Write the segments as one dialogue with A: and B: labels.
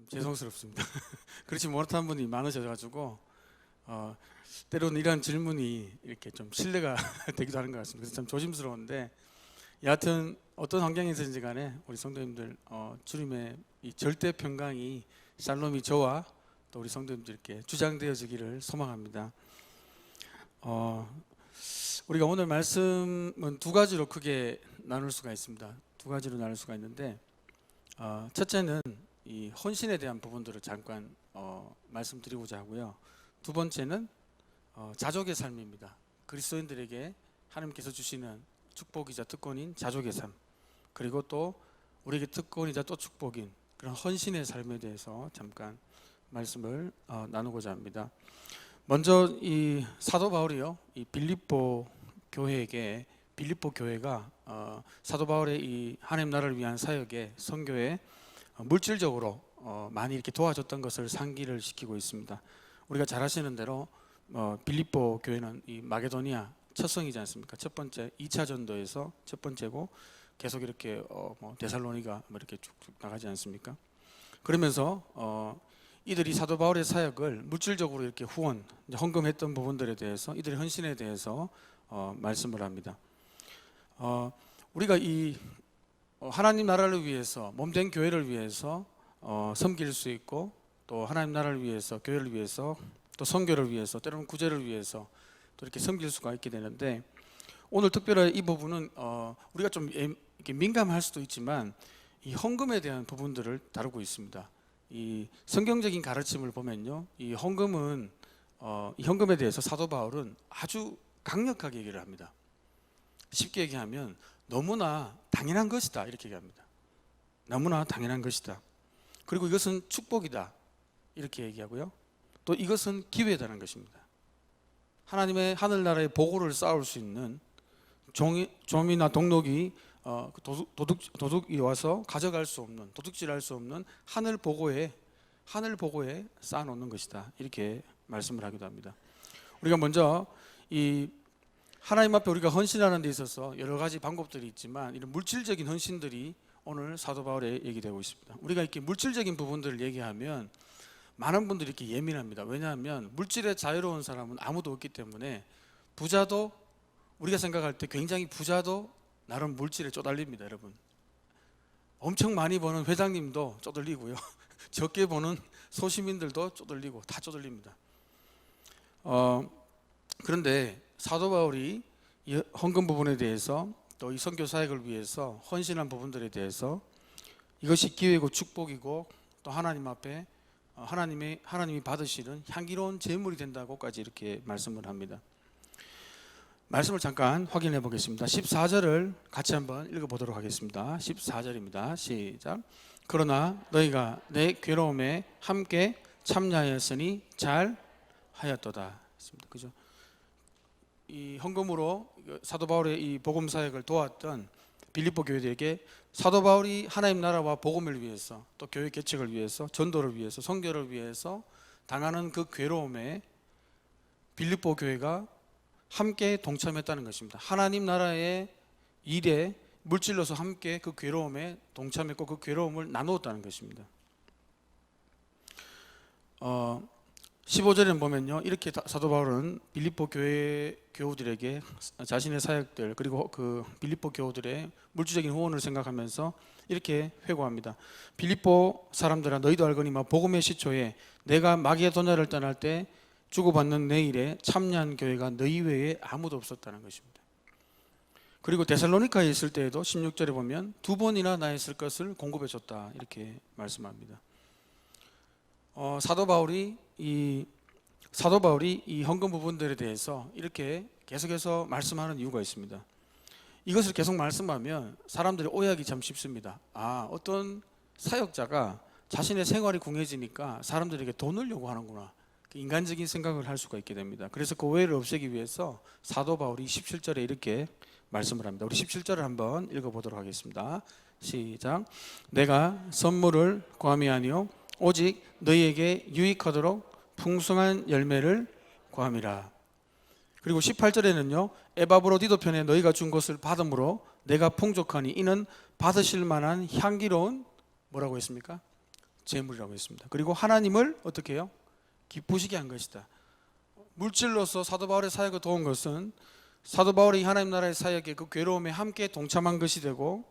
A: 좀 죄송스럽습니다. 그렇지 못한 분이 많으셔가지고 때로는 이런 질문이 이렇게 좀 신뢰가 되기도 하는 것 같습니다. 그래서 참 조심스러운데 여하튼 어떤 환경에서든지 간에 우리 성도님들 주님의 이 절대 평강이 샬롬이 저와 또 우리 성도님들께 주장되어지기를 소망합니다. 우리가 오늘 말씀은 두 가지로 크게 나눌 수가 있습니다. 두 가지로 나눌 수가 있는데 첫째는 이 헌신에 대한 부분들을 잠깐 말씀드리고자 하고요. 두 번째는 자족의 삶입니다. 그리스도인들에게 하나님께서 주시는 축복이자 특권인 자족의 삶, 그리고 또 우리에게 특권이자 또 축복인 그런 헌신의 삶에 대해서 잠깐 말씀을 나누고자 합니다. 먼저 이 사도 바울이요, 이 빌립보 교회에게 빌립보 교회가 사도 바울의 이 하나님 나라를 위한 사역에 선교에 물질적으로 많이 이렇게 도와줬던 것을 상기를 시키고 있습니다. 우리가 잘 아시는 대로 빌립보 교회는 이 마게도니아 첫성이지 않습니까? 첫 번째 2차 전도에서 첫 번째고 계속 이렇게 데살로니가 이렇게 쭉쭉 나가지 않습니까? 그러면서 이들이 사도 바울의 사역을 물질적으로 이렇게 후원, 헌금했던 부분들에 대해서 이들의 헌신에 대해서 말씀을 합니다. 우리가 이 하나님 나라를 위해서 몸된 교회를 위해서 섬길 수 있고 또 하나님 나라를 위해서 교회를 위해서 또 선교를 위해서 때로는 구제를 위해서 또 이렇게 섬길 수가 있게 되는데 오늘 특별히 이 부분은 우리가 좀 이렇게 민감할 수도 있지만 이 헌금에 대한 부분들을 다루고 있습니다. 이 성경적인 가르침을 보면요, 이 헌금은 이 헌금에 대해서 사도 바울은 아주 강력하게 얘기를 합니다. 쉽게 얘기하면 너무나 당연한 것이다 이렇게 얘기합니다. 너무나 당연한 것이다. 그리고 이것은 축복이다 이렇게 얘기하고요. 또 이것은 기회다는 것입니다. 하나님의 하늘나라의 보고를 쌓을 수 있는 좀이나 동록이 도둑이 와서 가져갈 수 없는, 도둑질할 수 없는 하늘 보고에 쌓아놓는 것이다 이렇게 말씀을 하기도 합니다. 우리가 먼저 이 하나님 앞에 우리가 헌신하는 데 있어서 여러 가지 방법들이 있지만 이런 물질적인 헌신들이 오늘 사도 바울에 얘기되고 있습니다. 우리가 이렇게 물질적인 부분들을 얘기하면 많은 분들이 이렇게 예민합니다. 왜냐하면 물질에 자유로운 사람은 아무도 없기 때문에 부자도 우리가 생각할 때 굉장히 부자도 나름 물질에 쪼달립니다. 여러분, 엄청 많이 버는 회장님도 쪼들리고요, 적게 버는 소시민들도 쪼들리고 다 쪼들립니다. 그런데 사도 바울이 이 헌금 부분에 대해서 또 이 선교 사역을 위해서 헌신한 부분들에 대해서 이것이 기회고 축복이고 또 하나님 앞에 하나님이 받으시는 향기로운 제물이 된다고까지 이렇게 말씀을 합니다. 말씀을 잠깐 확인해 보겠습니다. 14절을 같이 한번 읽어보도록 하겠습니다. 14절입니다. 시작. 그러나 너희가 내 괴로움에 함께 참여하였으니 잘 하였도다. 그죠? 이 헌금으로 사도 바울의 이 복음 사역을 도왔던 빌립보 교회들에게 사도 바울이 하나님 나라와 복음을 위해서 또 교회 개척을 위해서 전도를 위해서 선교를 위해서 당하는 그 괴로움에 빌립보 교회가 함께 동참했다는 것입니다. 하나님 나라의 일에 물질로서 함께 그 괴로움에 동참했고 그 괴로움을 나누었다는 것입니다. 15절에 보면요, 이렇게 사도 바울은 빌립보 교회 교우들에게 자신의 사역들 그리고 그 빌립보 교우들의 물질적인 후원을 생각하면서 이렇게 회고합니다. 빌립보 사람들아, 너희도 알거니와 복음의 시초에 내가 마게도냐를 떠날 때 주고받는 내 일에 참여한 교회가 너희 외에 아무도 없었다는 것입니다. 그리고 데살로니카에 있을 때에도 16절에 보면 두 번이나 나의 쓸 것을 공급해 줬다 이렇게 말씀합니다. 사도 바울이 이 헌금 부분들에 대해서 이렇게 계속해서 말씀하는 이유가 있습니다. 이것을 계속 말씀하면 사람들이 오해하기 참 쉽습니다. 어떤 사역자가 자신의 생활이 궁해지니까 사람들에게 돈을 요구하는구나, 인간적인 생각을 할 수가 있게 됩니다. 그래서 그 오해를 없애기 위해서 사도 바울이 17절에 이렇게 말씀을 합니다. 우리 17절을 한번 읽어보도록 하겠습니다. 시작. 내가 선물을 구함이 아니요 오직 너희에게 유익하도록 풍성한 열매를 구함이라. 그리고 18절에는요, 에바브로디도 편에 너희가 준 것을 받음으로 내가 풍족하니 이는 받으실 만한 향기로운 뭐라고 했습니까? 제물이라고 했습니다. 그리고 하나님을 어떻게 해요? 기쁘시게 한 것이다. 물질로서 사도 바울의 사역을 도운 것은 사도 바울이 하나님 나라의 사역에 그 괴로움에 함께 동참한 것이 되고,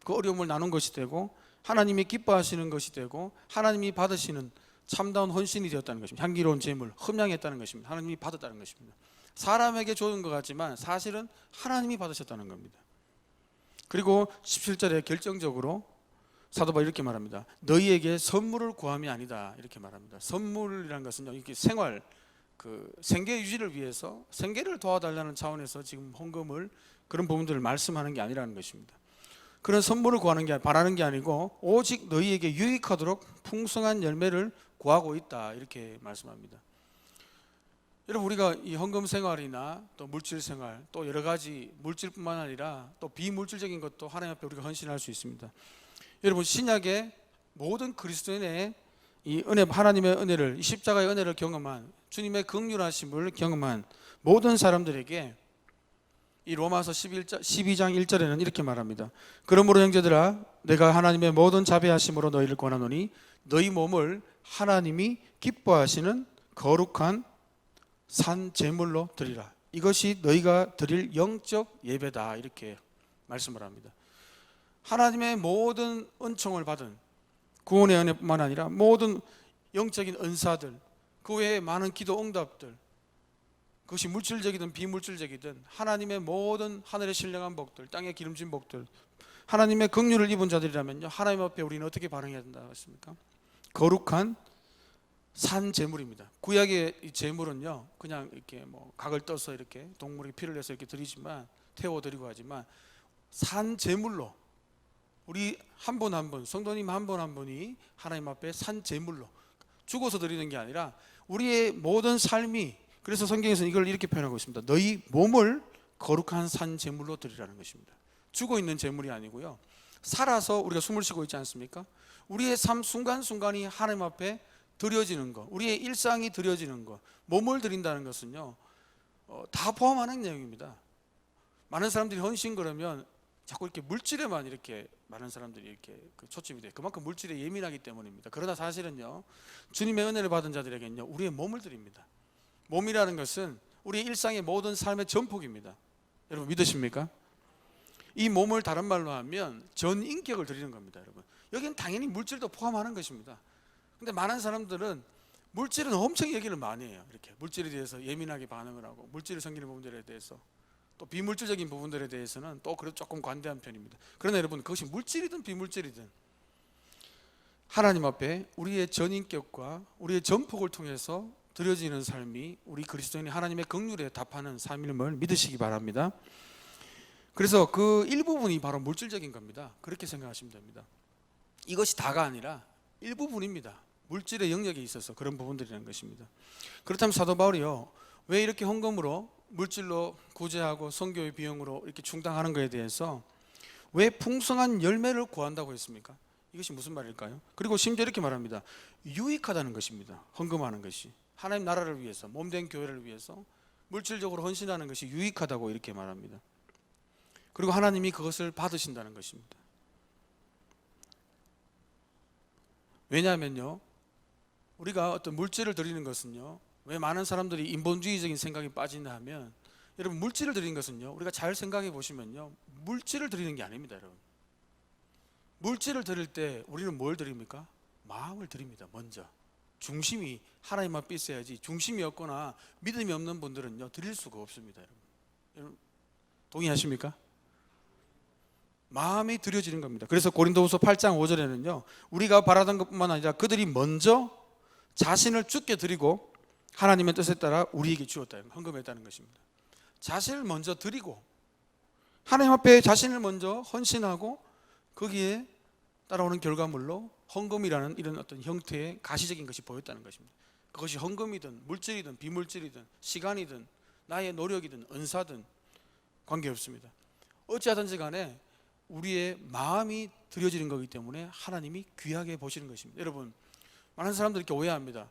A: 그 어려움을 나눈 것이 되고, 하나님이 기뻐하시는 것이 되고, 하나님이 받으시는 참다운 헌신이 되었다는 것입니다. 향기로운 제물, 흠양했다는 것입니다. 하나님이 받았다는 것입니다. 사람에게 좋은 것 같지만 사실은 하나님이 받으셨다는 겁니다. 그리고 17절에 결정적으로 사도 바울이 이렇게 말합니다. 너희에게 선물을 구함이 아니다, 이렇게 말합니다. 선물이라는 것은요, 이렇게 생활, 그 생계 유지를 위해서, 생계를 도와달라는 차원에서 지금 헌금을, 그런 부분들을 말씀하는 게 아니라는 것입니다. 그런 선물을 구하는 게, 바라는 게 아니고 오직 너희에게 유익하도록 풍성한 열매를 구하고 있다, 이렇게 말씀합니다. 여러분, 우리가 이 헌금 생활이나 또 물질 생활, 또 여러 가지 물질뿐만 아니라 또 비물질적인 것도 하나님 앞에 우리가 헌신할 수 있습니다. 여러분, 신약의 모든 그리스도인의 이 은혜, 하나님의 은혜를, 이 십자가의 은혜를 경험한, 주님의 긍휼하심을 경험한 모든 사람들에게 이 로마서 12장 1절에는 이렇게 말합니다. 그러므로 형제들아, 내가 하나님의 모든 자비하심으로 너희를 권하노니 너희 몸을 하나님이 기뻐하시는 거룩한 산 제물로 드리라. 이것이 너희가 드릴 영적 예배다, 이렇게 말씀을 합니다. 하나님의 모든 은총을 받은 구원의 은혜뿐만 아니라 모든 영적인 은사들, 그 외에 많은 기도 응답들, 그것이 물질적이든 비물질적이든 하나님의 모든 하늘의 신령한 복들, 땅에 기름진 복들, 하나님의 긍휼을 입은 자들이라면요, 하나님 앞에 우리는 어떻게 반응해야 된다고 했습니까? 거룩한 산 제물입니다. 구약의 이 제물은요, 그냥 이렇게 뭐 각을 떠서 이렇게 동물의 피를 내서 이렇게 드리지만, 태워 드리고 하지만, 산 제물로 우리 한 분 한 분, 성도님 한 분 한 분이 하나님 앞에 산 제물로 죽어서 드리는 게 아니라 우리의 모든 삶이, 그래서 성경에서는 이걸 이렇게 표현하고 있습니다. 너희 몸을 거룩한 산 제물로 드리라는 것입니다. 죽어 있는 제물이 아니고요, 살아서 우리가 숨을 쉬고 있지 않습니까? 우리의 삶 순간순간이 하나님 앞에 드려지는 것, 우리의 일상이 드려지는 것, 몸을 드린다는 것은요, 다 포함하는 내용입니다. 많은 사람들이 헌신 그러면 자꾸 이렇게 물질에만 이렇게 많은 사람들이 이렇게 초점이 돼요. 그만큼 물질에 예민하기 때문입니다. 그러나 사실은요, 주님의 은혜를 받은 자들에게는요, 우리의 몸을 드립니다. 몸이라는 것은 우리의 일상의 모든 삶의 전폭입니다. 여러분, 믿으십니까? 이 몸을 다른 말로 하면 전 인격을 드리는 겁니다. 여러분, 여기는 당연히 물질도 포함하는 것입니다. 근데 많은 사람들은 물질은 엄청 얘기를 많이 해요. 이렇게 물질에 대해서 예민하게 반응을 하고, 물질을 섬기는 부분들에 대해서, 또 비물질적인 부분들에 대해서는 또 그래도 조금 관대한 편입니다. 그러나 여러분, 그것이 물질이든 비물질이든 하나님 앞에 우리의 전인격과 우리의 전폭을 통해서 드려지는 삶이 우리 그리스도인이 하나님의 긍휼에 답하는 삶임을 믿으시기 바랍니다. 그래서 그 일부분이 바로 물질적인 겁니다. 그렇게 생각하시면 됩니다. 이것이 다가 아니라 일부분입니다. 물질의 영역에 있어서 그런 부분들이라는 것입니다. 그렇다면 사도 바울이요, 왜 이렇게 헌금으로, 물질로 구제하고 선교의 비용으로 이렇게 충당하는 것에 대해서 왜 풍성한 열매를 구한다고 했습니까? 이것이 무슨 말일까요? 그리고 심지어 이렇게 말합니다. 유익하다는 것입니다. 헌금하는 것이 하나님 나라를 위해서, 몸된 교회를 위해서 물질적으로 헌신하는 것이 유익하다고 이렇게 말합니다. 그리고 하나님이 그것을 받으신다는 것입니다. 왜냐하면요, 우리가 어떤 물질을 드리는 것은요, 왜 많은 사람들이 인본주의적인 생각에 빠지나 하면, 여러분, 물질을 드리는 것은요, 우리가 잘 생각해 보시면요, 물질을 드리는 게 아닙니다. 여러분, 물질을 드릴 때 우리는 뭘 드립니까? 마음을 드립니다. 먼저 중심이 하나님 앞에 있어야지, 중심이 없거나 믿음이 없는 분들은요, 드릴 수가 없습니다. 여러분, 동의하십니까? 마음이 드려지는 겁니다. 그래서 고린도후서 8장 5절에는요, 우리가 바라던 것뿐만 아니라 그들이 먼저 자신을 주께 드리고 하나님의 뜻에 따라 우리에게 주었다, 헌금했다는 것입니다. 자신을 먼저 드리고 하나님 앞에 자신을 먼저 헌신하고 거기에 따라오는 결과물로 헌금이라는 이런 어떤 형태의 가시적인 것이 보였다는 것입니다. 그것이 헌금이든 물질이든 비물질이든 시간이든 나의 노력이든 은사든 관계없습니다. 어찌하든지 간에 우리의 마음이 드려지는 거기 때문에 하나님이 귀하게 보시는 것입니다. 여러분, 많은 사람들이 이렇게 오해합니다.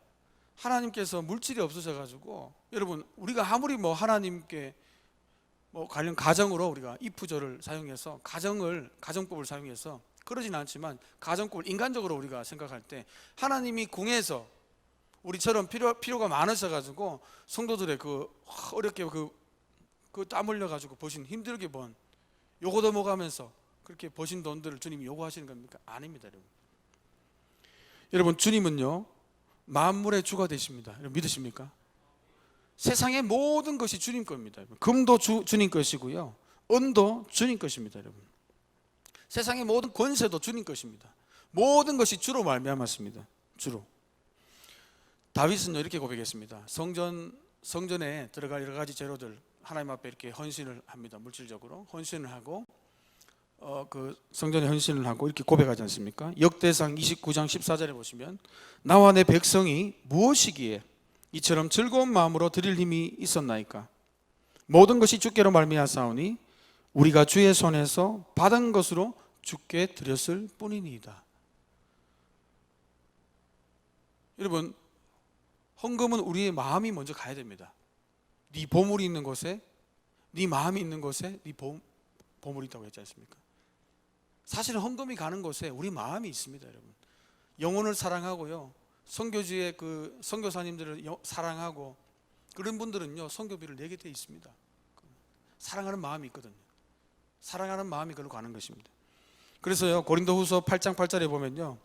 A: 하나님께서 물질이 없으셔가지고, 여러분, 우리가 아무리 뭐 하나님께 뭐 관련 가정으로 우리가 이프절을 사용해서 가정법을 사용해서 그러진 않지만 가정법을 인간적으로 우리가 생각할 때 하나님이 궁에서 우리처럼 필요가 많으셔가지고 성도들의 그 어렵게 그 땀 흘려가지고 버신 힘들게 번 요거 넘어가면서 그렇게 버신 돈들을 주님이 요구하시는 겁니까? 아닙니다, 여러분. 여러분, 주님은요 만물의 주가 되십니다. 여러분 믿으십니까? 세상의 모든 것이 주님 겁니다. 금도 주님 것이고요, 은도 주님 것입니다. 여러분, 세상의 모든 권세도 주님 것입니다. 모든 것이 주로 말미암았습니다. 주로. 다윗은요 이렇게 고백했습니다. 성전에 들어갈 여러 가지 재료들 하나님 앞에 이렇게 헌신을 합니다. 물질적으로 헌신을 하고 그 성전에 헌신을 하고 이렇게 고백하지 않습니까? 역대상 29장 14절에 보시면 나와 내 백성이 무엇이기에 이처럼 즐거운 마음으로 드릴 힘이 있었나이까? 모든 것이 주께로 말미암사오니 우리가 주의 손에서 받은 것으로 주께 드렸을 뿐이니이다. 여러분, 헌금은 우리의 마음이 먼저 가야 됩니다. 네 보물이 있는 곳에, 네 마음이 있는 곳에 네 보물이 있다고 했지 않습니까? 사실은 헌금이 가는 곳에 우리 마음이 있습니다, 여러분. 영혼을 사랑하고요, 선교지의 그 선교사님들을 사랑하고 그런 분들은요 선교비를 내게 돼 있습니다. 사랑하는 마음이 있거든요. 사랑하는 마음이 그걸로 가는 것입니다. 그래서요 고린도후서 8장 8절에 보면요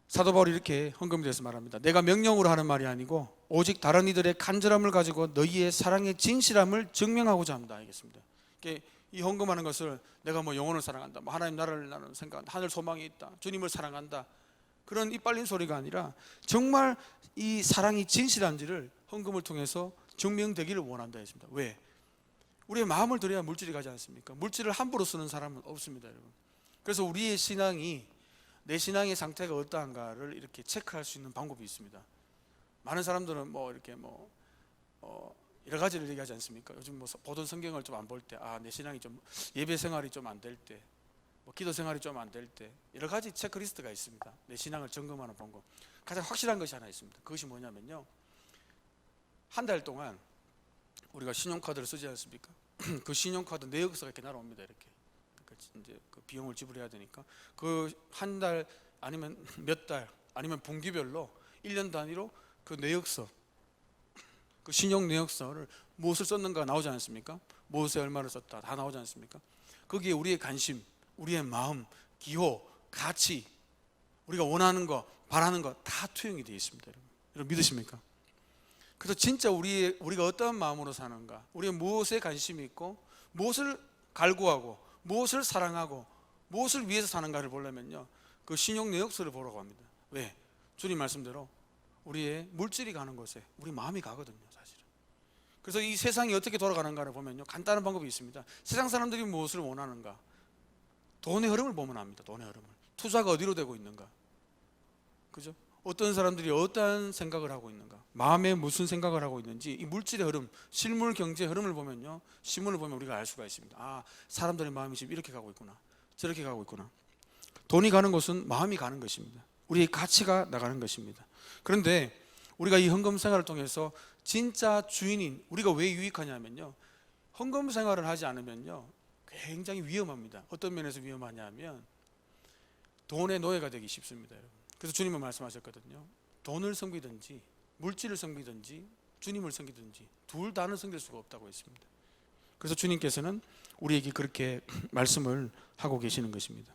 A: 사도 바울이 이렇게 헌금에 대해서 말합니다. 내가 명령으로 하는 말이 아니고 오직 다른 이들의 간절함을 가지고 너희의 사랑의 진실함을 증명하고자 합니다. 알겠습니다. 이 헌금하는 것을 내가 뭐 영혼을 사랑한다, 뭐 하나님 나라를 나는 생각한다, 하늘 소망이 있다, 주님을 사랑한다, 그런 입 빨린 소리가 아니라 정말 이 사랑이 진실한지를 헌금을 통해서 증명되기를 원한다 했습니다. 왜? 우리의 마음을 드려야 물질이 가지 않습니까? 물질을 함부로 쓰는 사람은 없습니다, 여러분. 그래서 우리의 신앙이, 내 신앙의 상태가 어떠한가를 이렇게 체크할 수 있는 방법이 있습니다. 많은 사람들은 뭐 이렇게 여러 가지를 얘기하지 않습니까? 요즘 뭐 보던 성경을 좀 안 볼 때, 내 신앙이 좀 예배 생활이 좀 안 될 때, 기도 생활이 좀 안 될 때, 여러 가지 체크리스트가 있습니다. 내 신앙을 점검하는 방법. 가장 확실한 것이 하나 있습니다. 그것이 뭐냐면요, 한 달 동안 우리가 신용카드를 쓰지 않습니까? 그 신용카드 내역서가 이렇게 날아옵니다. 이렇게 이제 그 비용을 지불해야 되니까 그 한 달 아니면 몇 달 아니면 분기별로 1년 단위로 그 내역서, 그 신용 내역서를 무엇을 썼는가 나오지 않습니까? 무엇에 얼마를 썼다 다 나오지 않습니까? 거기에 우리의 관심, 우리의 마음, 기호, 가치, 우리가 원하는 거, 바라는 거 다 투영이 되어 있습니다. 여러분 믿으십니까? 그래서 진짜 우리가 어떤 마음으로 사는가, 우리가 무엇에 관심이 있고 무엇을 갈구하고 무엇을 사랑하고 무엇을 위해서 사는가를 보려면요 그 신용 내역서를 보라고 합니다. 왜? 주님 말씀대로 우리의 물질이 가는 곳에 우리 마음이 가거든요, 사실은. 그래서 이 세상이 어떻게 돌아가는가를 보면요 간단한 방법이 있습니다. 세상 사람들이 무엇을 원하는가, 돈의 흐름을 보면 압니다. 돈의 흐름을. 투자가 어디로 되고 있는가, 그죠? 어떤 사람들이 어떠한 생각을 하고 있는가, 마음에 무슨 생각을 하고 있는지, 이 물질의 흐름, 실물 경제의 흐름을 보면요 신문을 보면 우리가 알 수가 있습니다. 사람들의 마음이 지금 이렇게 가고 있구나, 저렇게 가고 있구나. 돈이 가는 곳은 마음이 가는 것입니다. 우리의 가치가 나가는 것입니다. 그런데 우리가 이 헌금 생활을 통해서 진짜 주인인 우리가 왜 유익하냐면요, 헌금 생활을 하지 않으면요 굉장히 위험합니다. 어떤 면에서 위험하냐면 돈의 노예가 되기 쉽습니다, 여러분. 그래서 주님은 말씀하셨거든요. 돈을 섬기든지 물질을 섬기든지 주님을 섬기든지 둘 다는 섬길 수가 없다고 했습니다. 그래서 주님께서는 우리에게 그렇게 말씀을 하고 계시는 것입니다.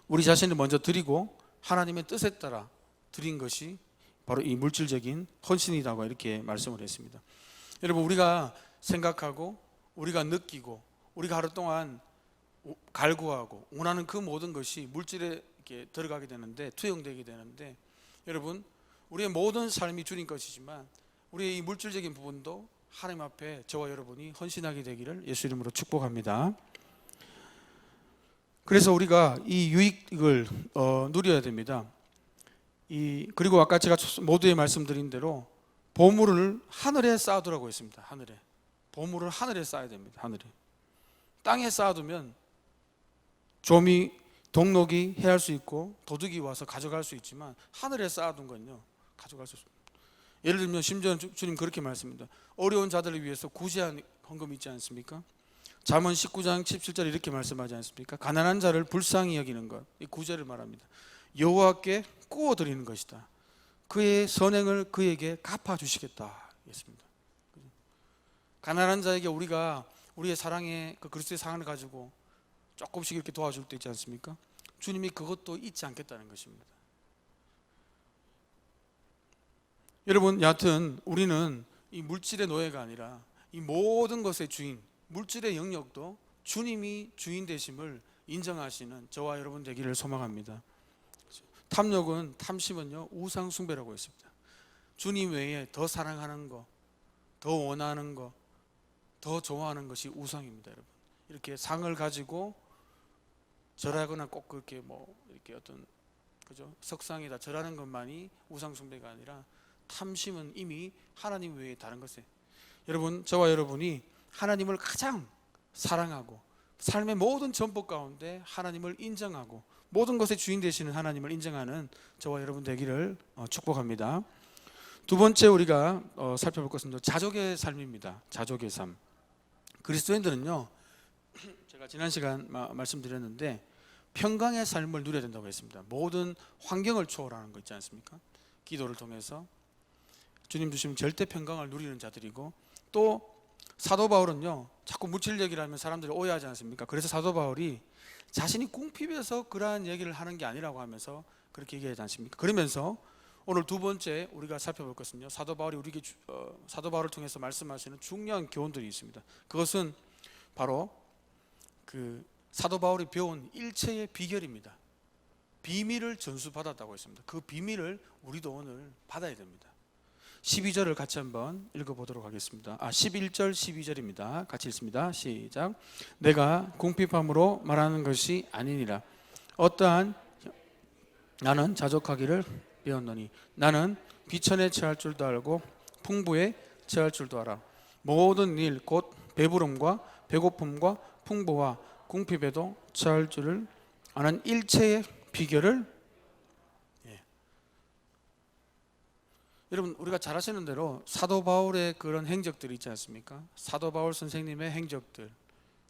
A: 우리 자신을 먼저 드리고 하나님의 뜻에 따라 드린 것이 바로 이 물질적인 헌신이라고 이렇게 말씀을 했습니다. 여러분, 우리가 생각하고 우리가 느끼고 우리가 하루 동안 갈구하고 원하는 그 모든 것이 물질에 이렇게 들어가게 되는데, 투영되게 되는데, 여러분 우리의 모든 삶이 주님 것이지만 우리의 이 물질적인 부분도 하나님 앞에 저와 여러분이 헌신하게 되기를 예수 이름으로 축복합니다. 그래서 우리가 이 유익을 누려야 됩니다. 그리고 아까 제가 모두에 말씀드린 대로 보물을 하늘에 쌓아두라고 했습니다. 하늘에. 보물을 하늘에 쌓아야 됩니다. 하늘에. 땅에 쌓아두면 좀이 동록이 해할 수 있고 도둑이 와서 가져갈 수 있지만 하늘에 쌓아둔 건요 가져갈 수 없습니다. 예를 들면 심지어 주님 그렇게 말씀합니다. 어려운 자들을 위해서 구제한 헌금이 있지 않습니까? 잠언 19장 17절 이렇게 말씀하지 않습니까? 가난한 자를 불쌍히 여기는 것, 이 구절을 말합니다. 여호와께 구워드리는 것이다. 그의 선행을 그에게 갚아주시겠다 했습니다. 가난한 자에게 우리가 우리의 사랑의 그 그리스도의 사랑을 가지고 조금씩 이렇게 도와줄 때 있지 않습니까? 주님이 그것도 잊지 않겠다는 것입니다. 여러분, 여하튼 우리는 이 물질의 노예가 아니라 이 모든 것의 주인, 물질의 영역도 주님이 주인 되심을 인정하시는 저와 여러분 되기를 소망합니다. 탐욕은, 탐심은요, 우상 숭배라고 했습니다. 주님 외에 더 사랑하는 거, 더 원하는 거, 더 좋아하는 것이 우상입니다, 여러분. 이렇게 상을 가지고 절하거나 꼭 그렇게 이렇게 어떤 그죠? 석상에다 절하는 것만이 우상 숭배가 아니라 탐심은 이미 하나님 외에 다른 것에, 여러분, 저와 여러분이 하나님을 가장 사랑하고 삶의 모든 전법 가운데 하나님을 인정하고 모든 것의 주인 되시는 하나님을 인정하는 저와 여러분 되기를 축복합니다. 두 번째 우리가 살펴볼 것은 자족의 삶입니다. 자족의 삶. 그리스도인들은요, 제가 지난 시간 말씀드렸는데 평강의 삶을 누려야 된다고 했습니다. 모든 환경을 초월하는 거 있지 않습니까? 기도를 통해서 주님 주시면 절대 평강을 누리는 자들이고, 또 사도 바울은요, 자꾸 물질 얘기를 하면 사람들이 오해하지 않습니까? 그래서 사도 바울이 자신이 궁핍해서 그러한 얘기를 하는 게 아니라고 하면서 그렇게 얘기하지 않습니까? 그러면서 오늘 두 번째 우리가 살펴볼 것은요, 사도 바울이 우리에게 사도 바울을 통해서 말씀하시는 중요한 교훈들이 있습니다. 그것은 바로 그 사도 바울이 배운 일체의 비결입니다. 비밀을 전수받았다고 했습니다. 그 비밀을 우리도 오늘 받아야 됩니다. 12절을 같이 한번 읽어보도록 하겠습니다. 11절 12절입니다. 같이 읽습니다. 시작. 내가 궁핍함으로 말하는 것이 아니니라. 어떠한 나는 자족하기를 배웠노니 나는 비천에 처할 줄도 알고 풍부에 처할 줄도 알아. 모든 일 곧 배부름과 배고픔과 풍부와 궁핍에도 처할 줄을 아는 일체의 비결을, 여러분, 우리가 잘 아시는 대로 사도 바울의 그런 행적들이 있지 않습니까? 사도 바울 선생님의 행적들,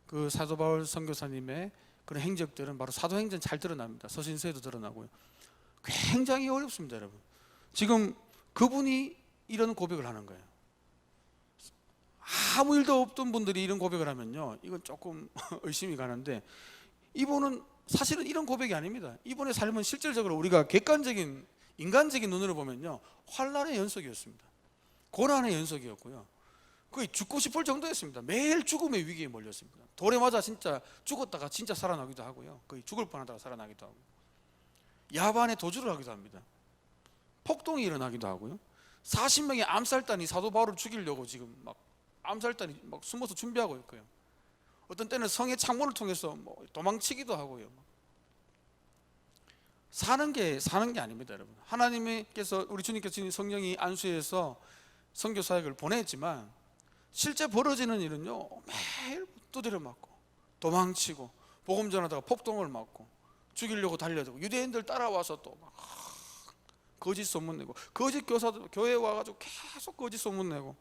A: 그 사도 바울 선교사님의 그런 행적들은 바로 사도행전 잘 드러납니다. 서신서에도 드러나고요. 굉장히 어렵습니다, 여러분. 지금 그분이 이런 고백을 하는 거예요. 아무 일도 없던 분들이 이런 고백을 하면요, 이건 조금 의심이 가는데, 이분은 사실은 이런 고백이 아닙니다. 이분의 삶은 실질적으로 우리가 객관적인 인간적인 눈으로 보면요, 환난의 연속이었습니다. 고난의 연속이었고요. 거의 죽고 싶을 정도였습니다. 매일 죽음의 위기에 몰렸습니다. 돌에 맞아 진짜 죽었다가 진짜 살아나기도 하고요. 거의 죽을 뻔하다가 살아나기도 하고, 야반에 도주를 하기도 합니다. 폭동이 일어나기도 하고요. 40명의 암살단이 사도 바울을 죽이려고 지금 막 암살단이 막 숨어서 준비하고 있고요. 어떤 때는 성의 창문을 통해서 도망치기도 하고요. 사는 게 아닙니다, 여러분. 하나님께서, 우리 주님께서 성령이 안수해서 선교 사역을 보냈지만 실제 벌어지는 일은요, 매일 두드려 맞고 도망치고 복음 전하다가 폭동을 맞고 죽이려고 달려들고 유대인들 따라와서 또 막 거짓 소문 내고, 거짓 교사도 교회에 와가지고 계속 거짓 소문 내고,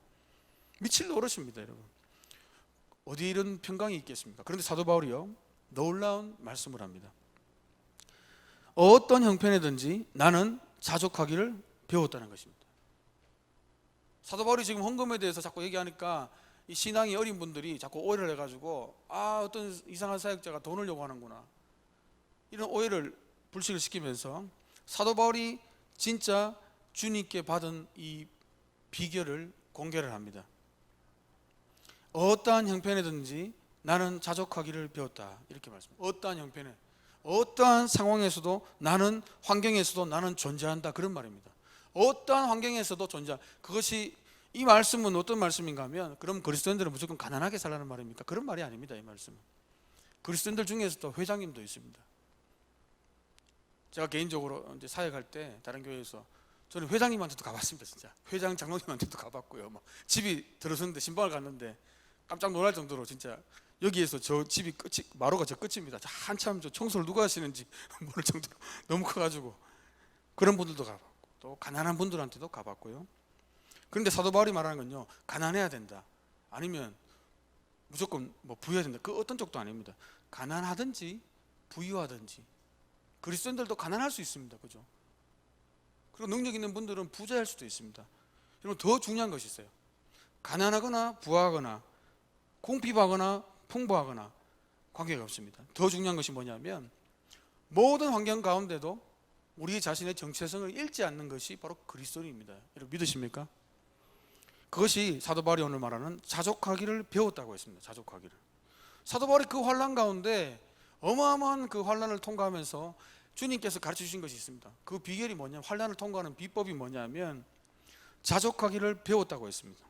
A: 미칠 노릇입니다, 여러분. 어디 이런 평강이 있겠습니까? 그런데 사도 바울이요, 놀라운 말씀을 합니다. 어떤 형편이든지 나는 자족하기를 배웠다는 것입니다. 사도 바울이 지금 헌금에 대해서 자꾸 얘기하니까 이 신앙이 어린 분들이 자꾸 오해를 해가지고, 어떤 이상한 사역자가 돈을 요구하는구나, 이런 오해를 불식을 시키면서 사도 바울이 진짜 주님께 받은 이 비결을 공개를 합니다. 어떠한 형편이든지 나는 자족하기를 배웠다, 이렇게 말씀합니다. 어떠한 형편에, 어떠한 상황에서도, 나는 환경에서도 나는 존재한다, 그런 말입니다. 어떠한 환경에서도 그것이, 이 말씀은 어떤 말씀인가 하면, 그럼 그리스도인들은 무조건 가난하게 살라는 말입니까? 그런 말이 아닙니다. 이 말씀은 그리스도인들 중에서도 회장님도 있습니다. 제가 개인적으로 이제 사역할 때 다른 교회에서 저는 회장님한테도 가봤습니다. 진짜 회장 장로님한테도 가봤고요. 집이 들어섰는데, 신방을 갔는데 깜짝 놀랄 정도로, 진짜 여기에서 저 집이 끝이, 마루가 저 끝입니다. 한참 저 청소를 누가 하시는지 모를 정도로 너무 커가지고, 그런 분들도 가봤고, 또 가난한 분들한테도 가봤고요. 그런데 사도 바울이 말하는 건요, 가난해야 된다, 아니면 무조건 뭐 부여해야 된다. 그 어떤 쪽도 아닙니다. 가난하든지 부유하든지 그리스도인들도 가난할 수 있습니다. 그죠? 그리고 능력 있는 분들은 부자일 수도 있습니다. 여러분 더 중요한 것이 있어요. 가난하거나 부하거나 궁핍하거나 풍부하거나 관계가 없습니다. 더 중요한 것이 뭐냐면 모든 환경 가운데도 우리 자신의 정체성을 잃지 않는 것이 바로 그리스도인입니다. 여러분 믿으십니까? 그것이 사도 바울이 오늘 말하는 자족하기를 배웠다고 했습니다. 자족하기를. 사도 바울이 그 환난 가운데 어마어마한 그 환난을 통과하면서 주님께서 가르쳐 주신 것이 있습니다. 그 비결이 뭐냐면, 환난을 통과하는 비법이 뭐냐면 자족하기를 배웠다고 했습니다.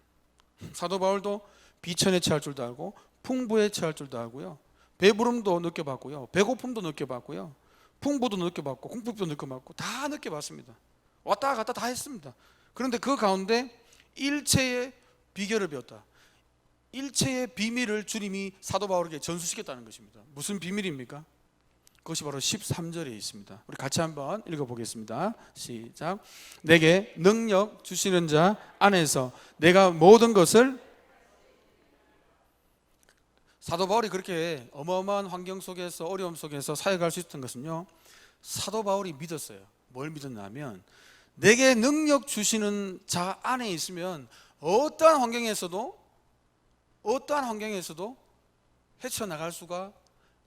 A: 사도 바울도 비천에 처할 줄도 알고 풍부에 처할 줄도 알고요, 배부름도 느껴봤고요, 배고픔도 느껴봤고요, 풍부도 느껴봤고 궁핍도 느껴봤고 다 느껴봤습니다. 왔다 갔다 다 했습니다. 그런데 그 가운데 일체의 비결을 배웠다. 일체의 비밀을 주님이 사도 바울에게 전수시켰다는 것입니다. 무슨 비밀입니까? 그것이 바로 13절에 있습니다. 우리 같이 한번 읽어보겠습니다. 시작. 내게 능력 주시는 자 안에서 내가 모든 것을. 사도 바울이 그렇게 어마어마한 환경 속에서, 어려움 속에서 사역할 수 있었던 것은요, 사도 바울이 믿었어요. 뭘 믿었냐면 내게 능력 주시는 자 안에 있으면 어떠한 환경에서도 헤쳐나갈 수가,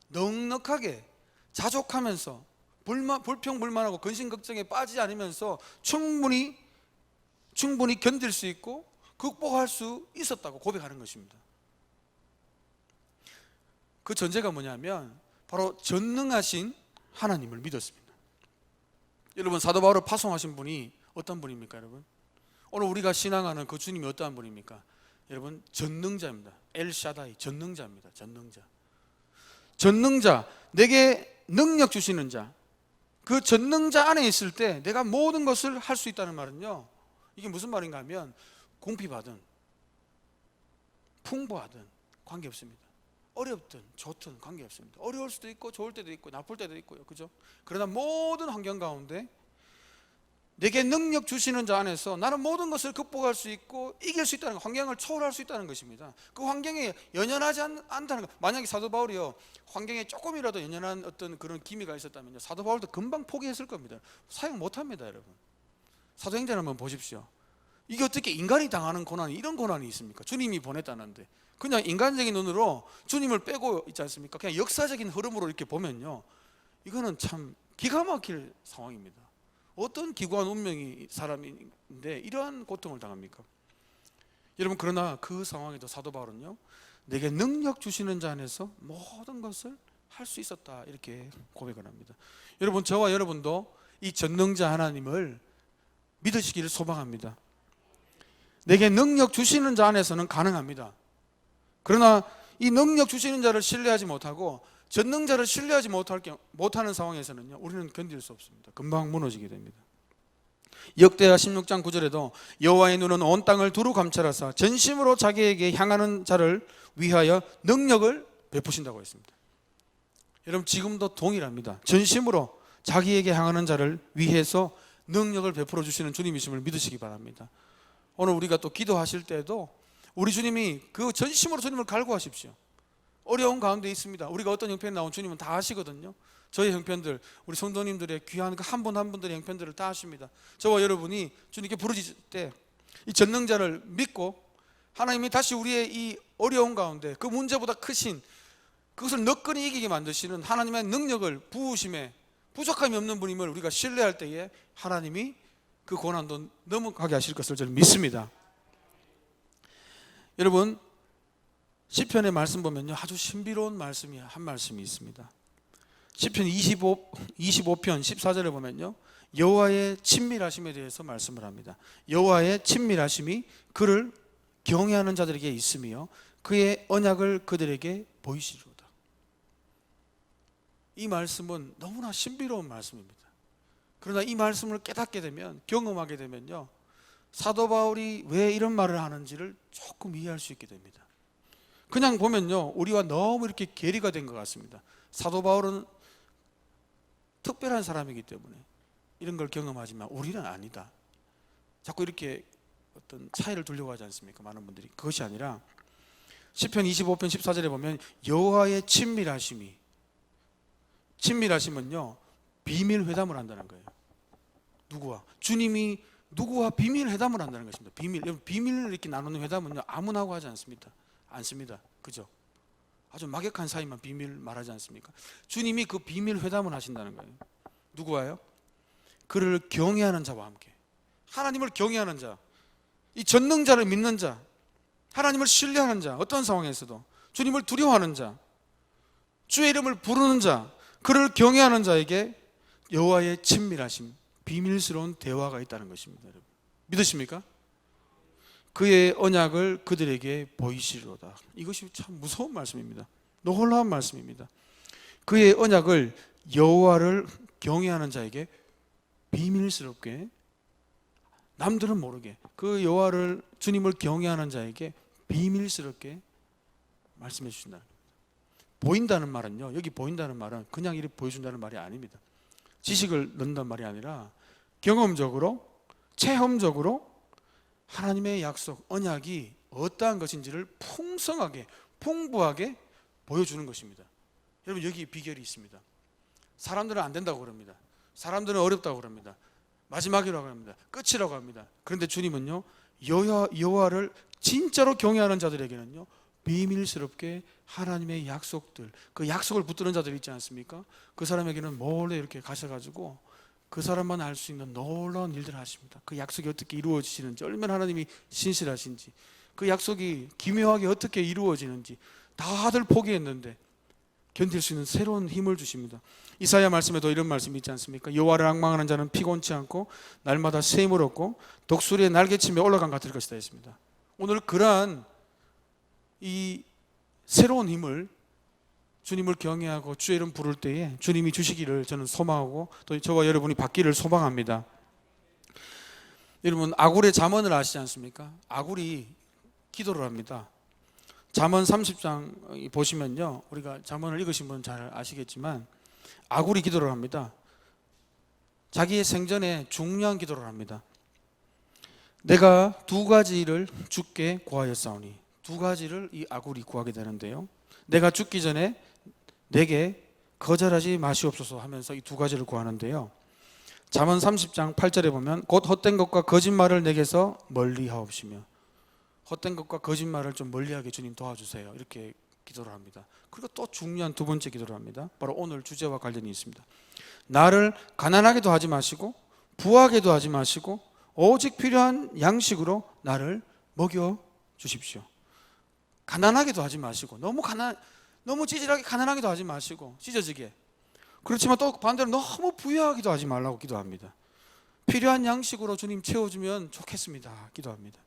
A: 넉넉하게 자족하면서 불평불만하고 근심걱정에 빠지지 않으면서 충분히 견딜 수 있고 극복할 수 있었다고 고백하는 것입니다. 그 전제가 뭐냐면 바로 전능하신 하나님을 믿었습니다. 여러분 사도 바울을 파송하신 분이 어떤 분입니까? 여러분 오늘 우리가 신앙하는 그 주님이 어떠한 분입니까? 여러분 전능자입니다. 엘샤다이, 전능자입니다. 전능자, 내게 능력 주시는 자, 그 전능자 안에 있을 때 내가 모든 것을 할 수 있다는 말은요, 이게 무슨 말인가 하면 궁핍하든 풍부하든 관계없습니다. 어렵든 좋든 관계없습니다. 어려울 수도 있고 좋을 때도 있고 나쁠 때도 있고요, 그죠? 그러나 모든 환경 가운데 내게 능력 주시는 자 안에서 나는 모든 것을 극복할 수 있고 이길 수 있다는 것, 환경을 초월할 수 있다는 것입니다. 그 환경에 연연하지 않다는 것. 만약에 사도 바울이요 환경에 조금이라도 연연한 어떤 그런 기미가 있었다면요, 사도 바울도 금방 포기했을 겁니다. 사용 못합니다. 여러분 사도행전 한번 보십시오. 이게 어떻게 인간이 당하는 고난이 이런 고난이 있습니까? 주님이 보냈다는데 그냥 인간적인 눈으로 주님을 빼고 있지 않습니까? 그냥 역사적인 흐름으로 이렇게 보면요, 이거는 참 기가 막힐 상황입니다. 어떤 기구한 운명이 사람인데 이러한 고통을 당합니까? 여러분 그러나 그 상황에도 사도 바울은요, 내게 능력 주시는 자 안에서 모든 것을 할 수 있었다 이렇게 고백을 합니다. 여러분 저와 여러분도 이 전능자 하나님을 믿으시기를 소망합니다. 내게 능력 주시는 자 안에서는 가능합니다. 그러나 이 능력 주시는 자를 신뢰하지 못하고 전능자를 신뢰하지 못하는 상황에서는요, 우리는 견딜 수 없습니다. 금방 무너지게 됩니다. 역대하 16장 9절에도 여호와의 눈은 온 땅을 두루 감찰하사 전심으로 자기에게 향하는 자를 위하여 능력을 베푸신다고 했습니다. 여러분 지금도 동일합니다. 전심으로 자기에게 향하는 자를 위해서 능력을 베풀어 주시는 주님이심을 믿으시기 바랍니다. 오늘 우리가 또 기도하실 때도 우리 주님이 그 전심으로 주님을 갈구하십시오. 어려운 가운데 있습니다. 우리가 어떤 형편에 나온 주님은 다 아시거든요. 저희 형편들, 우리 성도님들의 귀한 그 한 분 한 분들의 형편들을 다 아십니다. 저와 여러분이 주님께 부르짖을 때 이 전능자를 믿고 하나님이 다시 우리의 이 어려운 가운데 그 문제보다 크신 그것을 너끈히 이기게 만드시는 하나님의 능력을 부으심에 부족함이 없는 분임을 우리가 신뢰할 때에 하나님이 그 고난도 넘어가게 하실 것을 저는 믿습니다. 여러분 시편의 말씀 보면요, 아주 신비로운 말씀이 한 말씀이 있습니다. 시편 25편 14절에 보면요, 여호와의 친밀하심에 대해서 말씀을 합니다. 여호와의 친밀하심이 그를 경외하는 자들에게 있으며 그의 언약을 그들에게 보이시리로다. 이 말씀은 너무나 신비로운 말씀입니다. 그러나 이 말씀을 깨닫게 되면, 경험하게 되면요, 사도 바울이 왜 이런 말을 하는지를 조금 이해할 수 있게 됩니다. 그냥 보면요, 우리와 너무 이렇게 괴리가 된 것 같습니다. 사도 바울은 특별한 사람이기 때문에 이런 걸 경험하지만 우리는 아니다. 자꾸 이렇게 어떤 차이를 두려고 하지 않습니까? 많은 분들이. 그것이 아니라 시편 25편 14절에 보면 여호와의 친밀하심은요 비밀 회담을 한다는 거예요. 누구와? 주님이 누구와 비밀 회담을 한다는 것입니다. 비밀을 이렇게 나누는 회담은요 아무나 하고 하지 않습니다. 그죠? 아주 막역한 사이만 비밀 말하지 않습니까? 주님이 그 비밀 회담을 하신다는 거예요. 누구와요? 그를 경외하는 자와 함께. 하나님을 경외하는 자, 이 전능자를 믿는 자, 하나님을 신뢰하는 자, 어떤 상황에서도 주님을 두려워하는 자, 주의 이름을 부르는 자, 그를 경외하는 자에게 여호와의 친밀하심, 비밀스러운 대화가 있다는 것입니다. 여러분 믿으십니까? 그의 언약을 그들에게 보이시리로다. 이것이 참 무서운 말씀입니다. 놀라운 말씀입니다. 그의 언약을 여호와를 경외하는 자에게 비밀스럽게, 남들은 모르게, 그 여호와를 주님을 경외하는 자에게 비밀스럽게 말씀해 주신다. 보인다는 말은요, 여기 보인다는 말은 그냥 이렇게 보여준다는 말이 아닙니다. 지식을 넣는다는 말이 아니라 경험적으로, 체험적으로 하나님의 약속, 언약이 어떠한 것인지를 풍성하게, 풍부하게 보여주는 것입니다. 여러분 여기 비결이 있습니다. 사람들은 안 된다고 그럽니다. 사람들은 어렵다고 그럽니다. 마지막이라고 합니다. 끝이라고 합니다. 그런데 주님은요 여호와를 진짜로 경외하는 자들에게는요 비밀스럽게 하나님의 약속들, 그 약속을 붙드는 자들 있지 않습니까? 그 사람에게는 몰래 이렇게 가셔가지고 그 사람만 알 수 있는 놀라운 일들을 하십니다. 그 약속이 어떻게 이루어지시는지, 얼마나 하나님이 신실하신지, 그 약속이 기묘하게 어떻게 이루어지는지 다들 포기했는데 견딜 수 있는 새로운 힘을 주십니다. 이사야 말씀에도 이런 말씀이 있지 않습니까? 여호와를 앙망하는 자는 피곤치 않고 날마다 샘을 얻고 독수리의 날개침에 올라간 같을 것이다 했습니다. 오늘 그러한 이 새로운 힘을, 주님을 경외하고 주의 이름 부를 때에 주님이 주시기를 저는 소망하고 또 저와 여러분이 받기를 소망합니다. 여러분 아굴의 잠언을 아시지 않습니까? 아굴이 기도를 합니다. 잠언 30장 보시면요, 우리가 잠언을 읽으신 분은 잘 아시겠지만 아굴이 기도를 합니다. 자기의 생전에 중요한 기도를 합니다. 내가 두 가지를 주께 구하였사오니, 두 가지를 이 아굴이 구하게 되는데요, 내가 죽기 전에 내게 거절하지 마시옵소서 하면서 이 두 가지를 구하는데요, 잠언 30장 8절에 보면 곧 헛된 것과 거짓말을 내게서 멀리 하옵시며, 헛된 것과 거짓말을 좀 멀리하게 주님 도와주세요, 이렇게 기도를 합니다. 그리고 또 중요한 두 번째 기도를 합니다. 바로 오늘 주제와 관련이 있습니다. 나를 가난하게도 하지 마시고 부하게도 하지 마시고 오직 필요한 양식으로 나를 먹여 주십시오. 가난하게도 하지 마시고, 너무 찌질하게 가난하게도 하지 마시고 찢어지게, 그렇지만 또 반대로 너무 부유하기도 하지 말라고 기도합니다. 필요한 양식으로 주님 채워주면 좋겠습니다 기도합니다.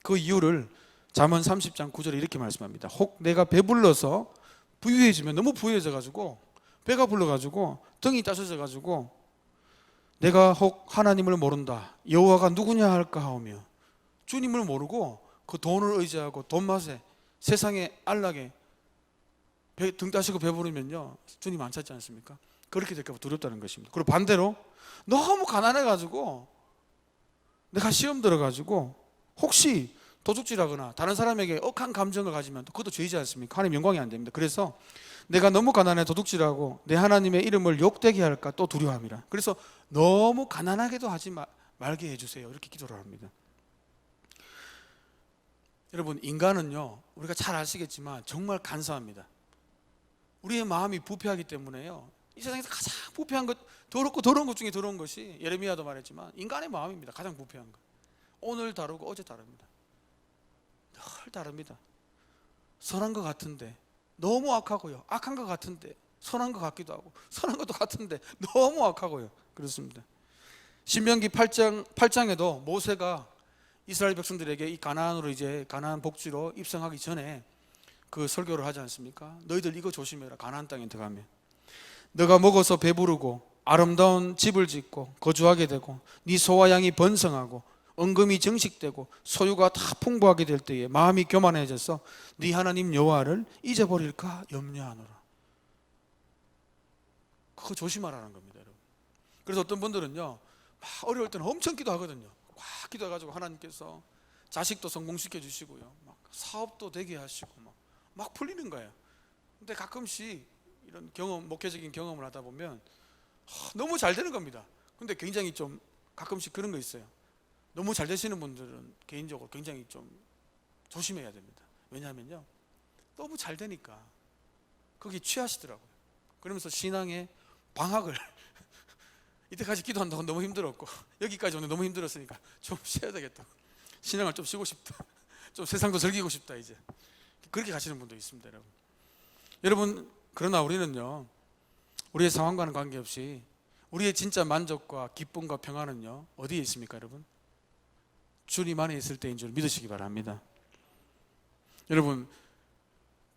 A: 그 이유를 잠언 30장 9절에 이렇게 말씀합니다. 혹 내가 배불러서 부유해지면, 너무 부유해져가지고 배가 불러가지고 등이 따셔져가지고 내가 혹 하나님을 모른다, 여호와가 누구냐 할까 하오며, 주님을 모르고 그 돈을 의지하고 돈 맛에 세상에 안락에 등 따시고 배부르면요 주님 안 찾지 않습니까? 그렇게 될까 봐 두렵다는 것입니다. 그리고 반대로 너무 가난해가지고 내가 시험 들어가지고 혹시 도둑질하거나 다른 사람에게 억한 감정을 가지면 그것도 죄이지 않습니까? 하나님 영광이 안 됩니다. 그래서 내가 너무 가난해 도둑질하고 내 하나님의 이름을 욕되게 할까 또 두려워합니다. 그래서 너무 가난하게도 하지 말게 해주세요, 이렇게 기도를 합니다. 여러분 인간은요, 우리가 잘 아시겠지만 정말 간사합니다. 우리의 마음이 부패하기 때문에요, 이 세상에서 가장 부패한 것, 더럽고 더러운 것 중에 더러운 것이, 예레미야도 말했지만 인간의 마음입니다. 가장 부패한 것. 오늘 다르고 어제 다릅니다. 늘 다릅니다. 선한 것 같은데 너무 악하고요, 악한 것 같은데 선한 것 같기도 하고, 선한 것도 같은데 너무 악하고요. 그렇습니다. 신명기 8장에도 모세가 이스라엘 백성들에게 이 가나안으로, 이제 가나안 복지로 입성하기 전에 그 설교를 하지 않습니까? 너희들 이거 조심해라. 가나안 땅에 들어가면 너가 먹어서 배부르고 아름다운 집을 짓고 거주하게 되고 네 소와 양이 번성하고 은금이 정식되고 소유가 다 풍부하게 될 때에 마음이 교만해져서 네 하나님 여호와를 잊어버릴까 염려하노라. 그거 조심하라는 겁니다, 여러분. 그래서 어떤 분들은요 막 어려울 때는 엄청 기도하거든요. 막 기도해가지고 하나님께서 자식도 성공시켜 주시고요, 막 사업도 되게 하시고 막 풀리는 거예요. 근데 가끔씩 이런 경험, 목회적인 경험을 하다 보면 너무 잘 되는 겁니다. 근데 굉장히 좀 가끔씩 그런 거 있어요. 너무 잘 되시는 분들은 개인적으로 굉장히 좀 조심해야 됩니다. 왜냐하면요, 너무 잘 되니까 거기 취하시더라고요. 그러면서 신앙의 방학을 이때까지 기도한다고 너무 힘들었고 여기까지 오늘 너무 힘들었으니까 좀 쉬어야 되겠다, 신앙을 좀 쉬고 싶다, 좀 세상도 즐기고 싶다, 이제 그렇게 가시는 분도 있습니다. 여러분, 그러나 우리는요, 우리의 상황과는 관계없이 우리의 진짜 만족과 기쁨과 평안은요, 어디에 있습니까? 여러분, 주님 안에 있을 때인 줄 믿으시기 바랍니다. 여러분,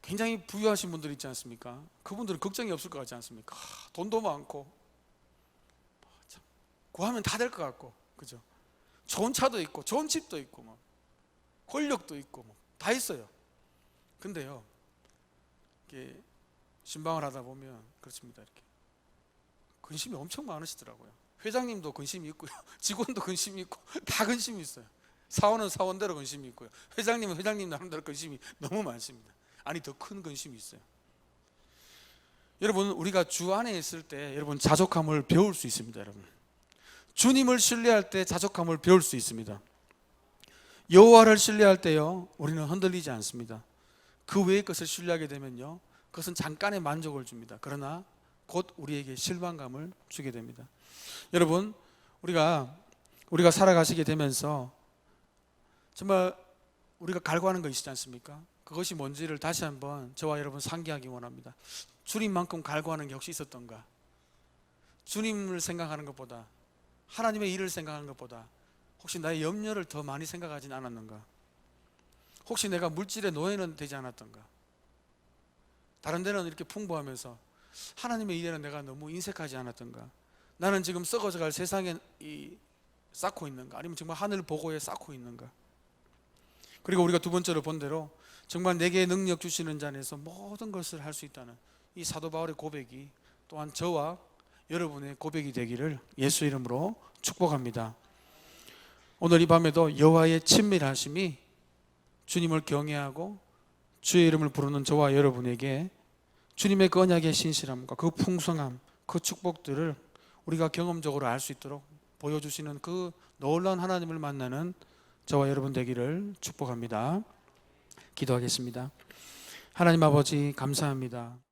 A: 굉장히 부유하신 분들 있지 않습니까? 그분들은 걱정이 없을 것 같지 않습니까? 돈도 많고 구하면 다 될 것 같고, 그죠? 좋은 차도 있고 좋은 집도 있고 뭐 권력도 있고 뭐 다 있어요. 근데요, 이렇게 신방을 하다 보면 그렇습니다. 이렇게 근심이 엄청 많으시더라고요. 회장님도 근심이 있고요, 직원도 근심이 있고 다 근심이 있어요. 사원은 사원대로 근심이 있고요, 회장님은 회장님 나름대로 근심이 너무 많습니다. 아니, 더 큰 근심이 있어요. 여러분, 우리가 주 안에 있을 때 여러분 자족함을 배울 수 있습니다. 여러분, 주님을 신뢰할 때 자족함을 배울 수 있습니다. 여호와를 신뢰할 때요, 우리는 흔들리지 않습니다. 그 외의 것을 신뢰하게 되면요, 그것은 잠깐의 만족을 줍니다. 그러나 곧 우리에게 실망감을 주게 됩니다. 여러분, 우리가 살아가시게 되면서 정말 우리가 갈구하는 거 있지 않습니까? 그것이 뭔지를 다시 한번 저와 여러분 상기하기 원합니다. 주님만큼 갈구하는 게 혹시 있었던가? 주님을 생각하는 것보다, 하나님의 일을 생각하는 것보다 혹시 나의 염려를 더 많이 생각하진 않았는가? 혹시 내가 물질의 노예는 되지 않았던가? 다른 데는 이렇게 풍부하면서 하나님의 일에는 내가 너무 인색하지 않았던가? 나는 지금 썩어져 갈 세상에 쌓고 있는가? 아니면 정말 하늘 보고에 쌓고 있는가? 그리고 우리가 두 번째로 본 대로 정말 내게 능력 주시는 자 안에서 모든 것을 할 수 있다는 이 사도 바울의 고백이 또한 저와 여러분의 고백이 되기를 예수 이름으로 축복합니다. 오늘 이 밤에도 여호와의 친밀하심이 주님을 경외하고 주의 이름을 부르는 저와 여러분에게 주님의 그 언약의 신실함과 그 풍성함, 그 축복들을 우리가 경험적으로 알 수 있도록 보여주시는 그 놀라운 하나님을 만나는 저와 여러분 되기를 축복합니다. 기도하겠습니다. 하나님 아버지, 감사합니다.